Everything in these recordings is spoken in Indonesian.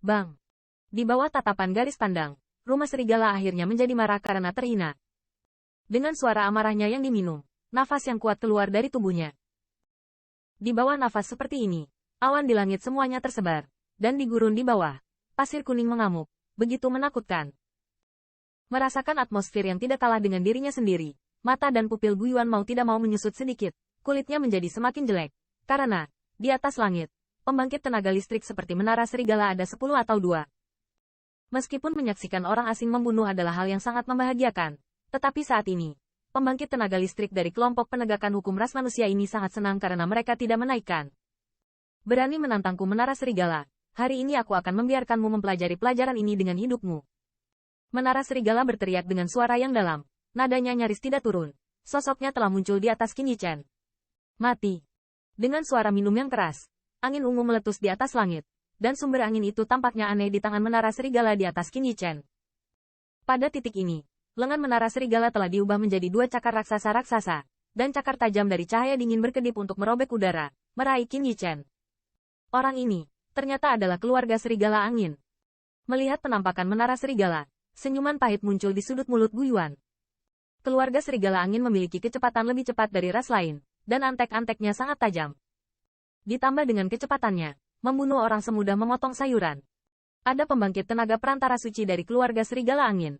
Bang! Di bawah tatapan garis pandang, rumah serigala akhirnya menjadi marah karena terhina. Dengan suara amarahnya yang diminum, nafas yang kuat keluar dari tubuhnya. Di bawah nafas seperti ini, awan di langit semuanya tersebar, dan di gurun di bawah, pasir kuning mengamuk, begitu menakutkan. Merasakan atmosfer yang tidak kalah dengan dirinya sendiri, mata dan pupil Guiyuan mau tidak mau menyusut sedikit, kulitnya menjadi semakin jelek. Karena, di atas langit, pembangkit tenaga listrik seperti menara serigala ada 10 atau 2. Meskipun menyaksikan orang asing membunuh adalah hal yang sangat membahagiakan, tetapi saat ini, pembangkit tenaga listrik dari kelompok penegakan hukum ras manusia ini sangat senang karena mereka tidak menaikkan. Berani menantangku menara serigala, hari ini aku akan membiarkanmu mempelajari pelajaran ini dengan hidupmu. Menara serigala berteriak dengan suara yang dalam, nadanya nyaris tidak turun. Sosoknya telah muncul di atas Qin Yichen. Mati. Dengan suara minum yang keras, angin ungu meletus di atas langit, dan sumber angin itu tampaknya aneh di tangan menara serigala di atas Qin Yichen. Pada titik ini, lengan menara serigala telah diubah menjadi 2 cakar raksasa-raksasa, dan cakar tajam dari cahaya dingin berkedip untuk merobek udara, meraih Qin Yichen. Orang ini, ternyata adalah keluarga serigala angin. Melihat penampakan menara serigala, senyuman pahit muncul di sudut mulut Guiyuan. Keluarga serigala angin memiliki kecepatan lebih cepat dari ras lain, dan antek-anteknya sangat tajam. Ditambah dengan kecepatannya, membunuh orang semudah memotong sayuran. Ada pembangkit tenaga perantara suci dari keluarga serigala angin.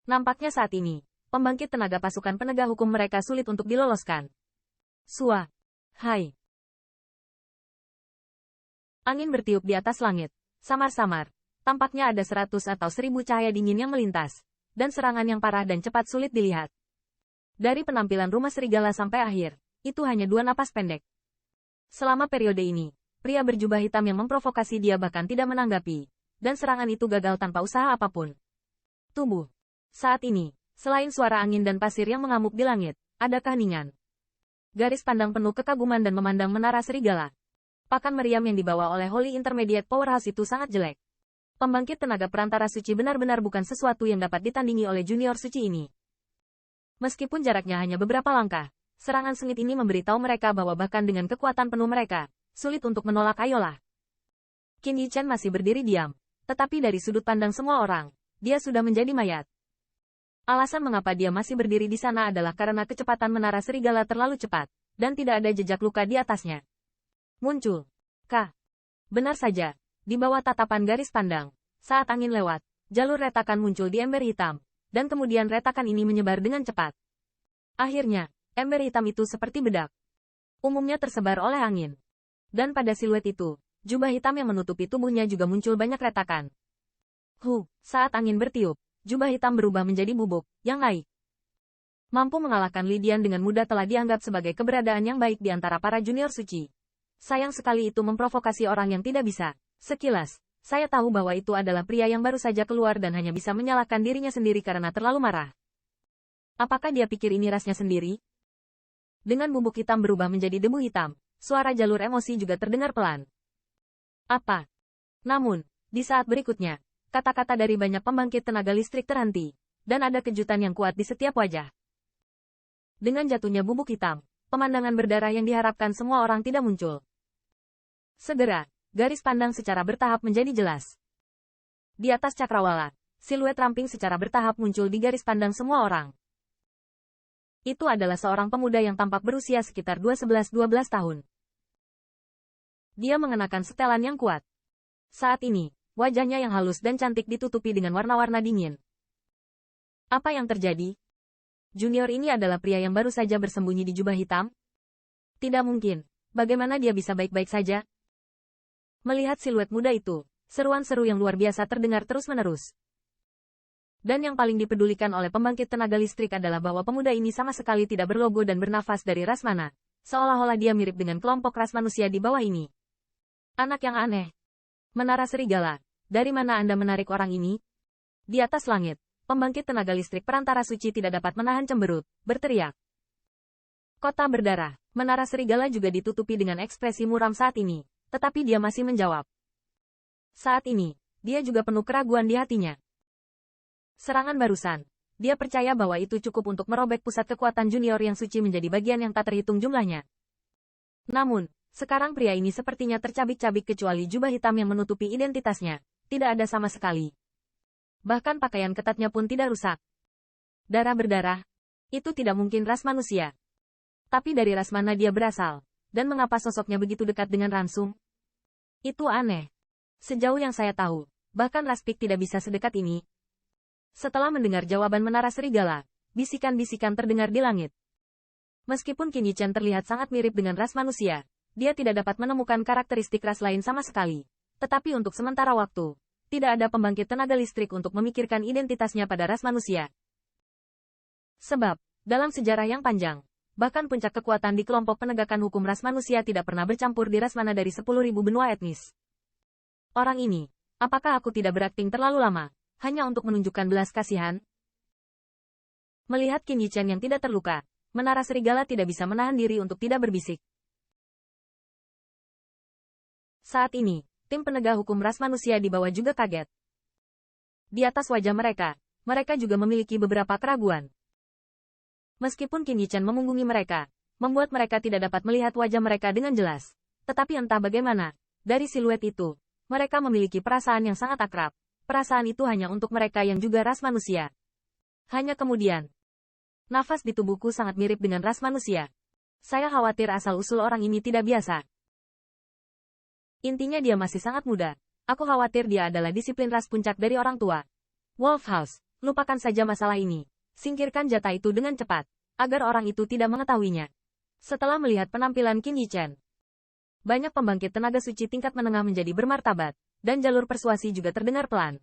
Nampaknya saat ini, pembangkit tenaga pasukan penegak hukum mereka sulit untuk diloloskan. Sua. Hai. Angin bertiup di atas langit. Samar-samar. Tampaknya ada 100 atau 1000 cahaya dingin yang melintas. Dan serangan yang parah dan cepat sulit dilihat. Dari penampilan rumah serigala sampai akhir, itu hanya 2 napas pendek. Selama periode ini, pria berjubah hitam yang memprovokasi dia bahkan tidak menanggapi. Dan serangan itu gagal tanpa usaha apapun. Tubuh. Saat ini, selain suara angin dan pasir yang mengamuk di langit, ada keheningan. Garis pandang penuh kekaguman dan memandang menara serigala. Pakan meriam yang dibawa oleh Holy Intermediate Powerhouse itu sangat jelek. Pembangkit tenaga perantara suci benar-benar bukan sesuatu yang dapat ditandingi oleh junior suci ini. Meskipun jaraknya hanya beberapa langkah, serangan sengit ini memberitahu mereka bahwa bahkan dengan kekuatan penuh mereka, sulit untuk menolak Ayolah. Qin Yichen masih berdiri diam, tetapi dari sudut pandang semua orang, dia sudah menjadi mayat. Alasan mengapa dia masih berdiri di sana adalah karena kecepatan menara serigala terlalu cepat, dan tidak ada jejak luka di atasnya. Muncul. Benar saja, di bawah tatapan garis pandang, saat angin lewat, jalur retakan muncul di ember hitam, dan kemudian retakan ini menyebar dengan cepat. Akhirnya, ember hitam itu seperti bedak. Umumnya tersebar oleh angin. Dan pada siluet itu, jubah hitam yang menutupi tubuhnya juga muncul banyak retakan. Saat angin bertiup, jubah hitam berubah menjadi bubuk, yang naik. Mampu mengalahkan Lidian dengan mudah telah dianggap sebagai keberadaan yang baik di antara para junior suci. Sayang sekali itu memprovokasi orang yang tidak bisa. Sekilas, saya tahu bahwa itu adalah pria yang baru saja keluar dan hanya bisa menyalahkan dirinya sendiri karena terlalu marah. Apakah dia pikir ini rasnya sendiri? Dengan bubuk hitam berubah menjadi debu hitam, suara jalur emosi juga terdengar pelan. Apa? Namun, di saat berikutnya, kata-kata dari banyak pembangkit tenaga listrik terhenti, dan ada kejutan yang kuat di setiap wajah. Dengan jatuhnya bubuk hitam, pemandangan berdarah yang diharapkan semua orang tidak muncul. Segera, garis pandang secara bertahap menjadi jelas. Di atas cakrawala, siluet ramping secara bertahap muncul di garis pandang semua orang. Itu adalah seorang pemuda yang tampak berusia sekitar 11-12 tahun. Dia mengenakan setelan yang kuat. Saat ini, wajahnya yang halus dan cantik ditutupi dengan warna-warna dingin. Apa yang terjadi? Junior ini adalah pria yang baru saja bersembunyi di jubah hitam? Tidak mungkin. Bagaimana dia bisa baik-baik saja? Melihat siluet muda itu, seruan seru yang luar biasa terdengar terus-menerus. Dan yang paling dipedulikan oleh pembangkit tenaga listrik adalah bahwa pemuda ini sama sekali tidak berlogo dan bernafas dari ras mana. Seolah-olah dia mirip dengan kelompok ras manusia di bawah ini. Anak yang aneh. Menara serigala. Dari mana Anda menarik orang ini? Di atas langit, pembangkit tenaga listrik perantara suci tidak dapat menahan cemberut, berteriak. Kota berdarah, menara serigala juga ditutupi dengan ekspresi muram saat ini, tetapi dia masih menjawab. Saat ini, dia juga penuh keraguan di hatinya. Serangan barusan, dia percaya bahwa itu cukup untuk merobek pusat kekuatan junior yang suci menjadi bagian yang tak terhitung jumlahnya. Namun, sekarang pria ini sepertinya tercabik-cabik kecuali jubah hitam yang menutupi identitasnya. tidak ada sama sekali. Bahkan pakaian ketatnya pun tidak rusak. Darah berdarah. Itu tidak mungkin ras manusia. Tapi dari ras mana dia berasal? Dan mengapa sosoknya begitu dekat dengan Ransum? Itu aneh. Sejauh yang saya tahu, bahkan Raspik tidak bisa sedekat ini. Setelah mendengar jawaban menara serigala, bisikan-bisikan terdengar di langit. Meskipun Qin Yichan terlihat sangat mirip dengan ras manusia, dia tidak dapat menemukan karakteristik ras lain sama sekali. Tetapi untuk sementara waktu, tidak ada pembangkit tenaga listrik untuk memikirkan identitasnya pada ras manusia. Sebab, dalam sejarah yang panjang, bahkan puncak kekuatan di kelompok penegakan hukum ras manusia tidak pernah bercampur di ras mana dari 10.000 benua etnis. Orang ini, apakah aku tidak berakting terlalu lama, hanya untuk menunjukkan belas kasihan? Melihat Qin Yichan yang tidak terluka, menara serigala tidak bisa menahan diri untuk tidak berbisik. Saat ini, tim penegak hukum ras manusia di bawah juga kaget. Di atas wajah mereka juga memiliki beberapa keraguan. Meskipun Qin Yichan memunggungi mereka, membuat mereka tidak dapat melihat wajah mereka dengan jelas. Tetapi entah bagaimana, dari siluet itu, mereka memiliki perasaan yang sangat akrab. Perasaan itu hanya untuk mereka yang juga ras manusia. Hanya kemudian, nafas di tubuhku sangat mirip dengan ras manusia. Saya khawatir asal-usul orang ini tidak biasa. Intinya dia masih sangat muda. Aku khawatir dia adalah disiplin ras puncak dari orang tua. Wolf House, lupakan saja masalah ini. Singkirkan jatah itu dengan cepat, agar orang itu tidak mengetahuinya. Setelah melihat penampilan Qin Yichan, banyak pembangkit tenaga suci tingkat menengah menjadi bermartabat, dan jalur persuasi juga terdengar pelan.